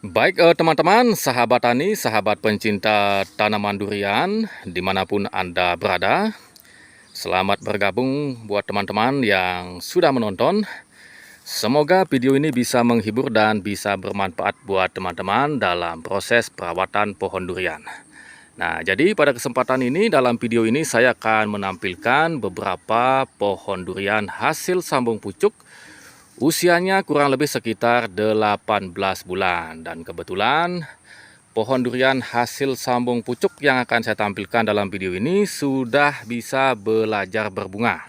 Baik teman-teman, sahabat tani, sahabat pencinta tanaman durian, dimanapun Anda berada. Selamat bergabung buat teman-teman yang sudah menonton. Semoga video ini bisa menghibur dan bisa bermanfaat buat teman-teman dalam proses perawatan pohon durian. Nah, jadi pada kesempatan ini, dalam video ini saya akan menampilkan beberapa pohon durian hasil sambung pucuk. Usianya kurang lebih sekitar 18 bulan. Dan kebetulan pohon durian hasil sambung pucuk yang akan saya tampilkan dalam video ini sudah bisa belajar berbunga.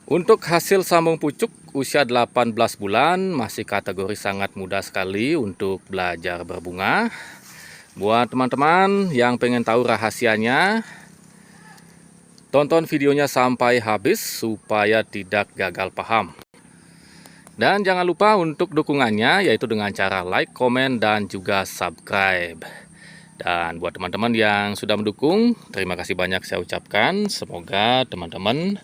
Untuk hasil sambung pucuk usia 18 bulan masih kategori sangat mudah sekali untuk belajar berbunga. Buat teman-teman yang pengen tahu rahasianya, tonton videonya sampai habis supaya tidak gagal paham. Dan jangan lupa untuk dukungannya, yaitu dengan cara like, komen, dan juga subscribe. Dan buat teman-teman yang sudah mendukung, terima kasih banyak saya ucapkan. Semoga teman-teman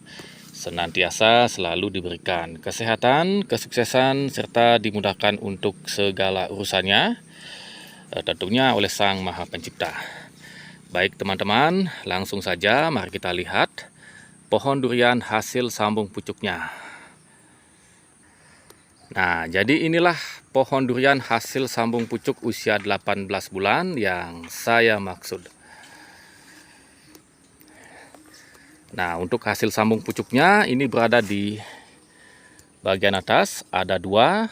senantiasa selalu diberikan kesehatan, kesuksesan, serta dimudahkan untuk segala urusannya, tentunya oleh Sang Maha Pencipta. Baik teman-teman, langsung saja mari kita lihat pohon durian hasil sambung pucuknya. Nah, jadi inilah pohon durian hasil sambung pucuk usia 18 bulan yang saya maksud. Nah, untuk hasil sambung pucuknya ini berada di bagian atas, ada dua.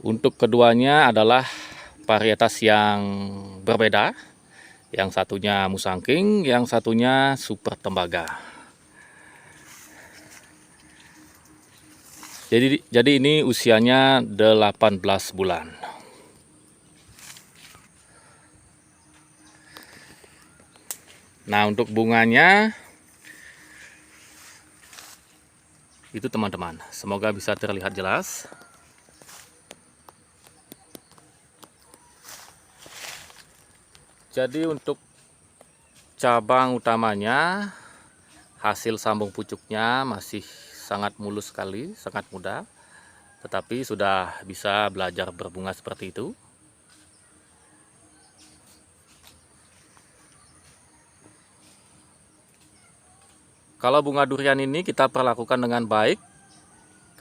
Untuk keduanya adalah varietas yang berbeda. Yang satunya musangking, yang satunya super tembaga. Jadi ini usianya 18 bulan. Nah, untuk bunganya itu teman-teman, semoga bisa terlihat jelas. Jadi untuk cabang utamanya, hasil sambung pucuknya masih sangat mulus sekali, sangat mudah, tetapi sudah bisa belajar berbunga seperti itu. Kalau bunga durian ini kita perlakukan dengan baik,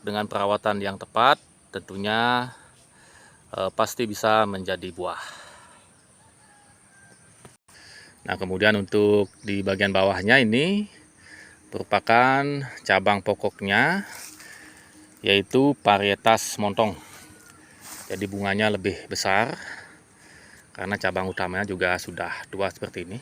dengan perawatan yang tepat, tentunya pasti bisa menjadi buah. Nah, kemudian untuk di bagian bawahnya ini merupakan cabang pokoknya, yaitu varietas montong. Jadi bunganya lebih besar karena cabang utamanya juga sudah tua seperti ini.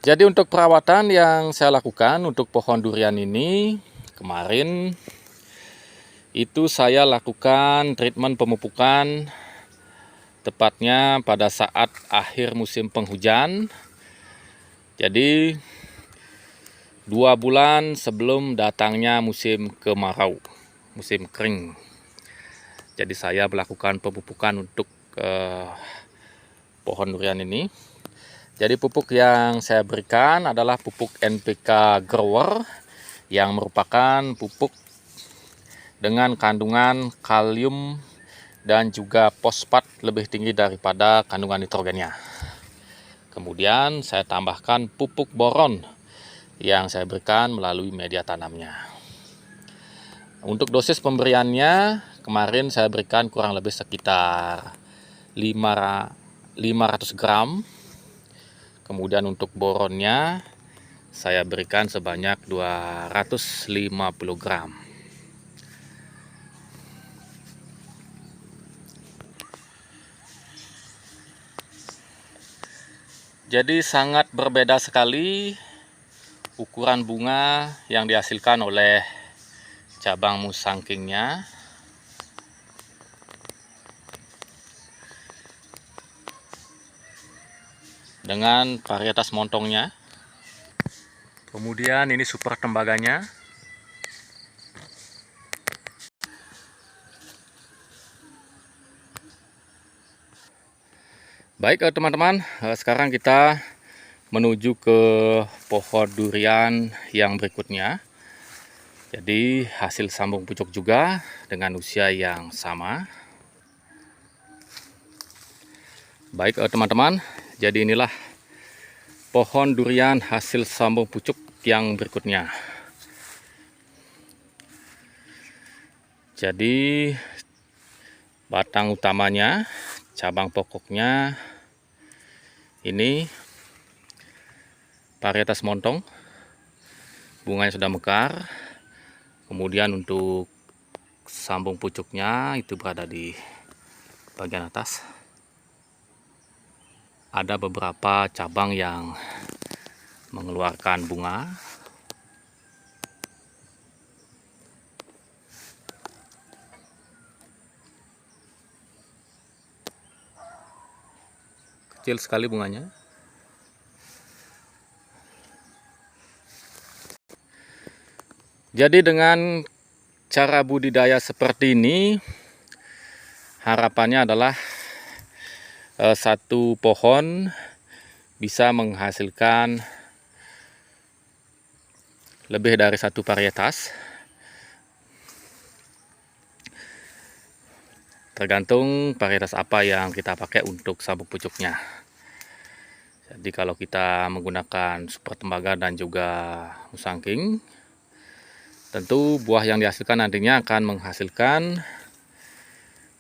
Jadi untuk perawatan yang saya lakukan untuk pohon durian ini, kemarin itu saya lakukan treatment pemupukan tepatnya pada saat akhir musim penghujan. Jadi 2 bulan sebelum datangnya musim kemarau, musim kering. Jadi saya melakukan pemupukan untuk pohon durian ini. Jadi pupuk yang saya berikan adalah pupuk NPK Grower yang merupakan pupuk dengan kandungan kalium dan juga fosfat lebih tinggi daripada kandungan nitrogennya. Kemudian saya tambahkan pupuk boron yang saya berikan melalui media tanamnya. Untuk dosis pemberiannya kemarin saya berikan kurang lebih sekitar 500 gram. Kemudian untuk boronnya saya berikan sebanyak 250 gram. Jadi sangat berbeda sekali ukuran bunga yang dihasilkan oleh cabang musangkingnya dengan varietas montongnya. Kemudian ini super tembaganya. Baik teman-teman, sekarang kita menuju ke pohon durian yang berikutnya. Jadi hasil sambung pucuk juga dengan usia yang sama. Baik teman-teman, jadi inilah pohon durian hasil sambung pucuk yang berikutnya. Jadi batang utamanya, cabang pokoknya ini varietas montong, bunganya sudah mekar. Kemudian untuk sambung pucuknya itu berada di bagian atas. Ada beberapa cabang yang mengeluarkan bunga. Kecil sekali bunganya. Jadi dengan cara budidaya seperti ini, harapannya adalah satu pohon bisa menghasilkan lebih dari satu varietas. Tergantung varietas apa yang kita pakai untuk sambung pucuknya. Jadi kalau kita menggunakan super tembaga dan juga musangking, tentu buah yang dihasilkan nantinya akan menghasilkan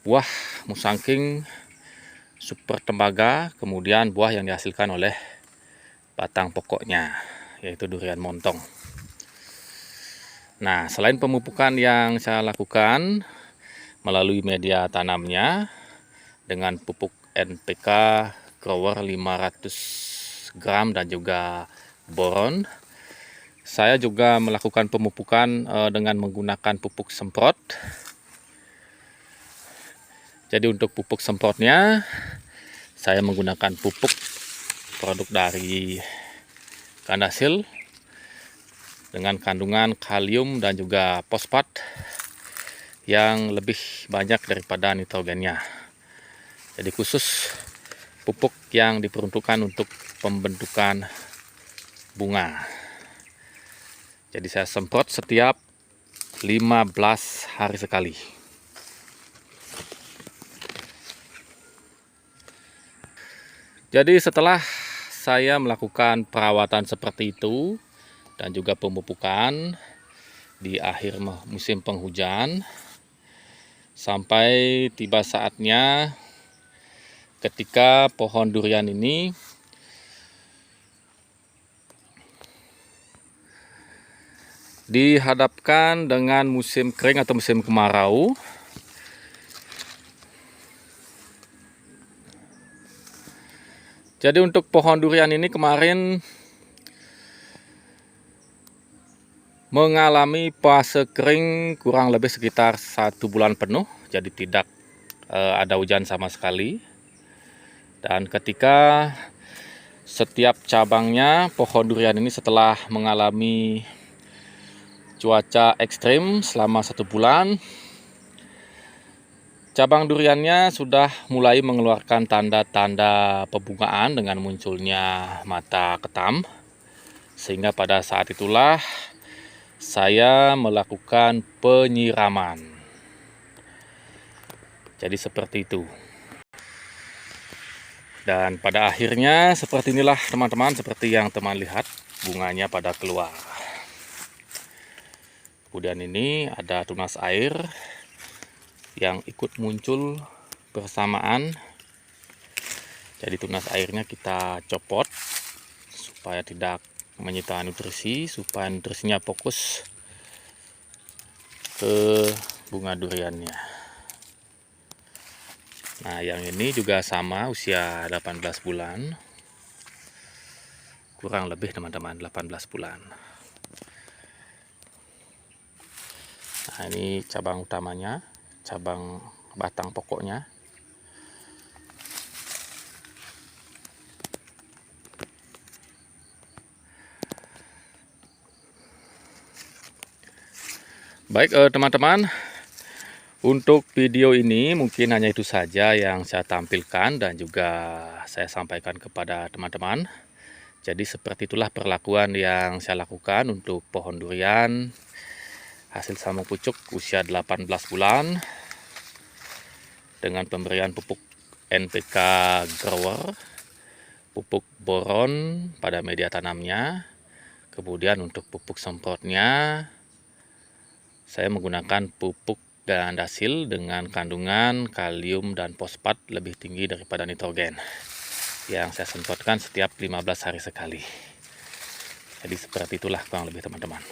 buah musangking super tembaga, kemudian buah yang dihasilkan oleh batang pokoknya, yaitu durian montong. Nah, selain pemupukan yang saya lakukan melalui media tanamnya dengan pupuk NPK grower 500 gram dan juga boron, saya juga melakukan pemupukan dengan menggunakan pupuk semprot. Jadi untuk pupuk semprotnya saya menggunakan pupuk produk dari Kandasil dengan kandungan kalium dan juga fosfat yang lebih banyak daripada nitrogennya. Jadi khusus pupuk yang diperuntukkan untuk pembentukan bunga. Jadi saya semprot setiap 15 hari sekali. Jadi setelah saya melakukan perawatan seperti itu dan juga pemupukan di akhir musim penghujan, sampai tiba saatnya ketika pohon durian ini dihadapkan dengan musim kering atau musim kemarau. Jadi untuk pohon durian ini kemarin mengalami fase kering kurang lebih sekitar 1 bulan penuh, jadi tidak ada hujan sama sekali. Dan ketika setiap cabangnya pohon durian ini setelah mengalami cuaca ekstrim selama 1 bulan, cabang duriannya sudah mulai mengeluarkan tanda-tanda pembungaan dengan munculnya mata ketam, sehingga pada saat itulah saya melakukan penyiraman. Jadi seperti itu. Dan pada akhirnya seperti inilah teman-teman, seperti yang teman lihat, bunganya pada keluar. Kemudian ini ada tunas air yang ikut muncul bersamaan. Jadi tunas airnya kita copot supaya tidak menyita nutrisi, supaya nutrisinya fokus ke bunga duriannya. Nah, yang ini juga sama, usia 18 bulan. Kurang lebih teman-teman, 18 bulan. Nah, ini cabang utamanya, cabang batang pokoknya. Baik teman-teman, untuk video ini mungkin hanya itu saja yang saya tampilkan dan juga saya sampaikan kepada teman-teman. Jadi seperti itulah perlakuan yang saya lakukan untuk pohon durian hasil sambung pucuk usia 18 bulan dengan pemberian pupuk NPK grower, pupuk boron pada media tanamnya. Kemudian untuk pupuk semprotnya saya menggunakan pupuk gandasil dengan kandungan kalium dan fosfat lebih tinggi daripada nitrogen yang saya semprotkan setiap 15 hari sekali. Jadi seperti itulah kurang lebih teman-teman.